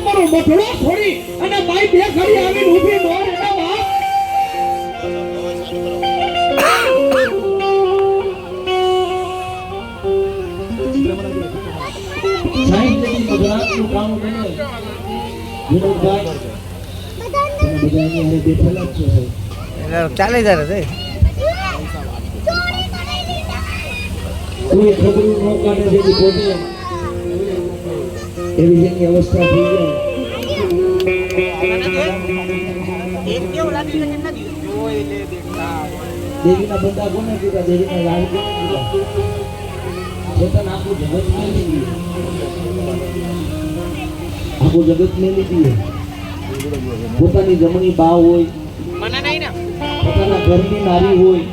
મારો બઠડો છોડી અને બાઈ બે ઘડી આવીને ઊભી નો રહેતા બાપ સાઈડ લેતી ગુજરાતનું કામ કરે વિનોદભાઈ બધાની હારે બેઠેલા જ છે ચાલે જાય રે કોઈ ખબરું ન કાઢે જેથી પોતે એવી જેની અવસ્થા થઈ જાય દેવીના બંદા કોને કીધા દેવીના રાજ કોને કીધા પોતાના આખું જગત મેલી ગયું આખું જગત મેલી ગયું પોતાની જમણી બા હોય પોતાના ઘરની નારી હોય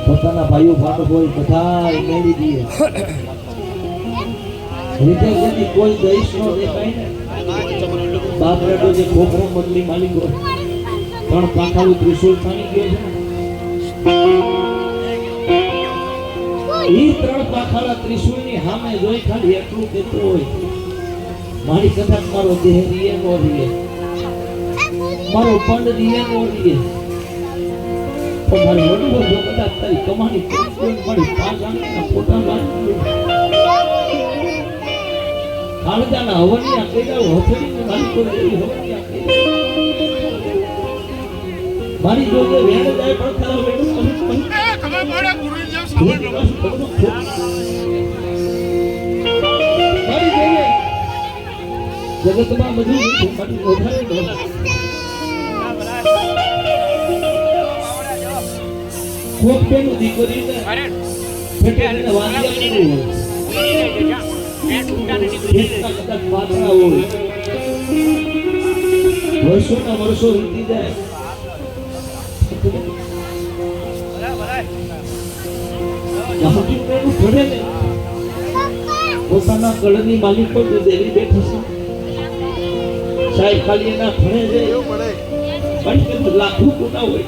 પોતાના ભાઈઓ ભાગ હોય બધા મેળી દઈએ રીતે જેથી કોઈ દઈશ નો દેખાય ને બાપ રેડો જે ખોખરો મંડલી માલિક હોય ત્રણ પાંખાળું ત્રિશુલ તાણી ગયો છે એ ત્રણ પાંખાળા ત્રિશુલ ની સામે જોઈ ખાલી એટલું કહેતું હોય મારી કદાચ મારો દેહ રીએ નો રીએ મારો પંડ રીએ નો રીએ પણ મારી વડું જો કદાચ તારી કમાણી મારી પાંચ આંખના ફોટા બાંધી કાળજાના હવનિયા કેદાઓ હથડીને મારી કોઈ એવી હવનિયા મારી જોડે વેણ જાય પણ ખરા વેણ ખબર પડે ગુરુજી જેમ સમજ મારી જોડે જગતમાં બધું મારી ઓઠાઈ દો કોક પેનું દીકરી ને ફેટેને વાંધ્યા નહીં હોય એટલા કદાચ પાતળા હોય વર્ષોના વર્ષો વીતી જાય પોતાના ગળની માલિકો જો દેવી બેઠી છે સાહેબ ખાલી એના ભણે છે લાખો કોના હોય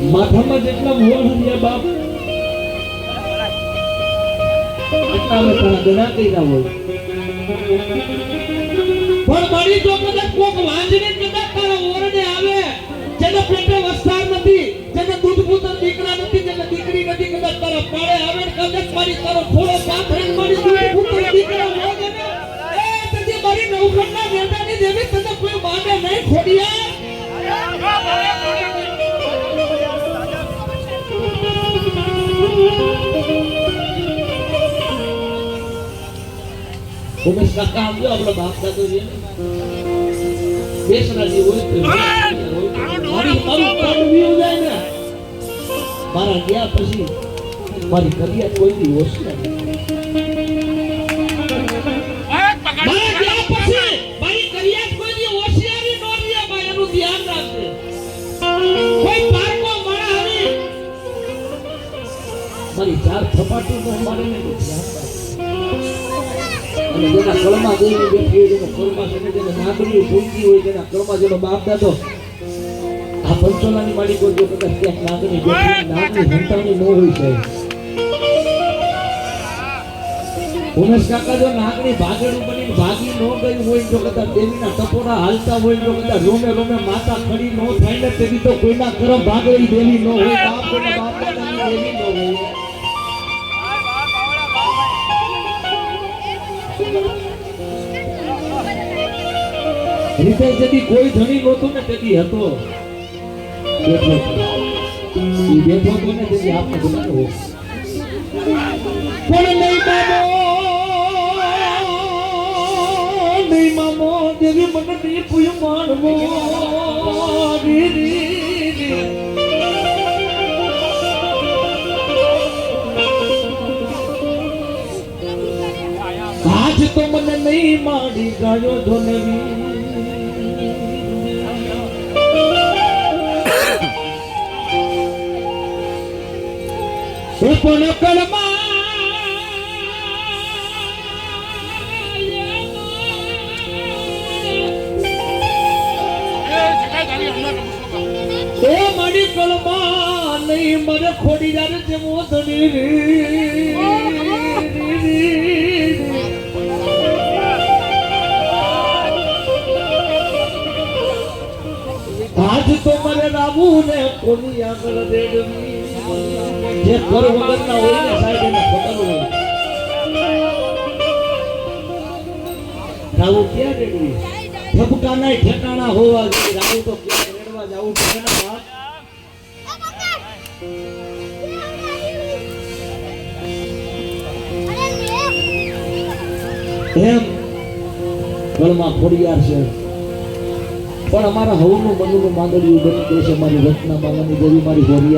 માથામાં જેટલા મોલ હરિયા બાપ એટલા બધા ગણા કઈના હોય પણ મારી જો કદાચ કોક વાંજને કદાચ તારા ઓરડે આવે જેને પેટે વસ્તાર નથી જેને દૂધ પૂતર દીકરા નથી જેને દીકરી નથી કદાચ તારા પાળે આવે કદાચ મારી તારો થોડો પાથરે મારી દૂધ પૂતર દીકરા હોય ને એ તજી મારી નવખંડના વેટાની દેવી તને કોઈ માને નહીં ખોડિયા ઉમેશ કાકા આમ જો આપણો બાપ દાદો છે બેસના જે હોય તો મારું કામ વ્યુ જાય ને મારા ગયા પછી મારી કરિયા કોઈ દી હોશ નહીં મારા ગયા પછી મારી કરિયા કોઈ દી હોશિયારી નો રહ્યા ભાઈ એનું ધ્યાન રાખજે કોઈ પારકો મારા આવી મારી ચાર થપાટું નો મારે ને ધ્યાન અને જેના કળમાં દેવી બેઠી હોય જેના કળમાં છે જેને નાગરી ભૂલતી હોય જેના કળમાં જેનો બાપ દાદો આ પંચોલાની માલિકો જો કદાચ ક્યાંક નાગરી બેઠી નાગની સંતાની ન હોય છે ઉમેશ કાકા જો નાગની ભાગેડું બનીને ભાગી ન ગઈ હોય જો કદાચ દેવીના ટપોરા હાલતા હોય જો કદાચ રોમે રોમે માતા ખડી ન થાય ને તેથી તો કોઈના કરમ ભાગેડી દેવી ન હોય બાપ કોઈના બાપ દાદાની દેવી ન હોય રીતે જેથી કોઈ ધણી નહોતું ને તેથી હતો બેઠો હતો ને તેથી આપણે બનાવ્યો હોય પણ નહીં મામો દેવી મને નહીં પૂય માનવો આજ તો મને નહીં માડી ગાયો ધોનવી પણ કળમાં એ મારી કળમાં નહીં મને ખોડી જાય જેવો ધણી ને કોની આગળ દેડવી જે ઘર વગરના હોય ને સાહેબ એને ખબર હોય રાવું ક્યાં દેડવી ધબકાના ઠેકાણા હોવા જોઈએ રાવું તો ક્યાં રેડવા જાવું પડે ને બાપ એમ ગળમાં ખોડિયાર છે પણ અમારા હવનું મનુનું માંદડિયું બની ગયું છે મારી રચના મામાની દેવી મારી હોરિયા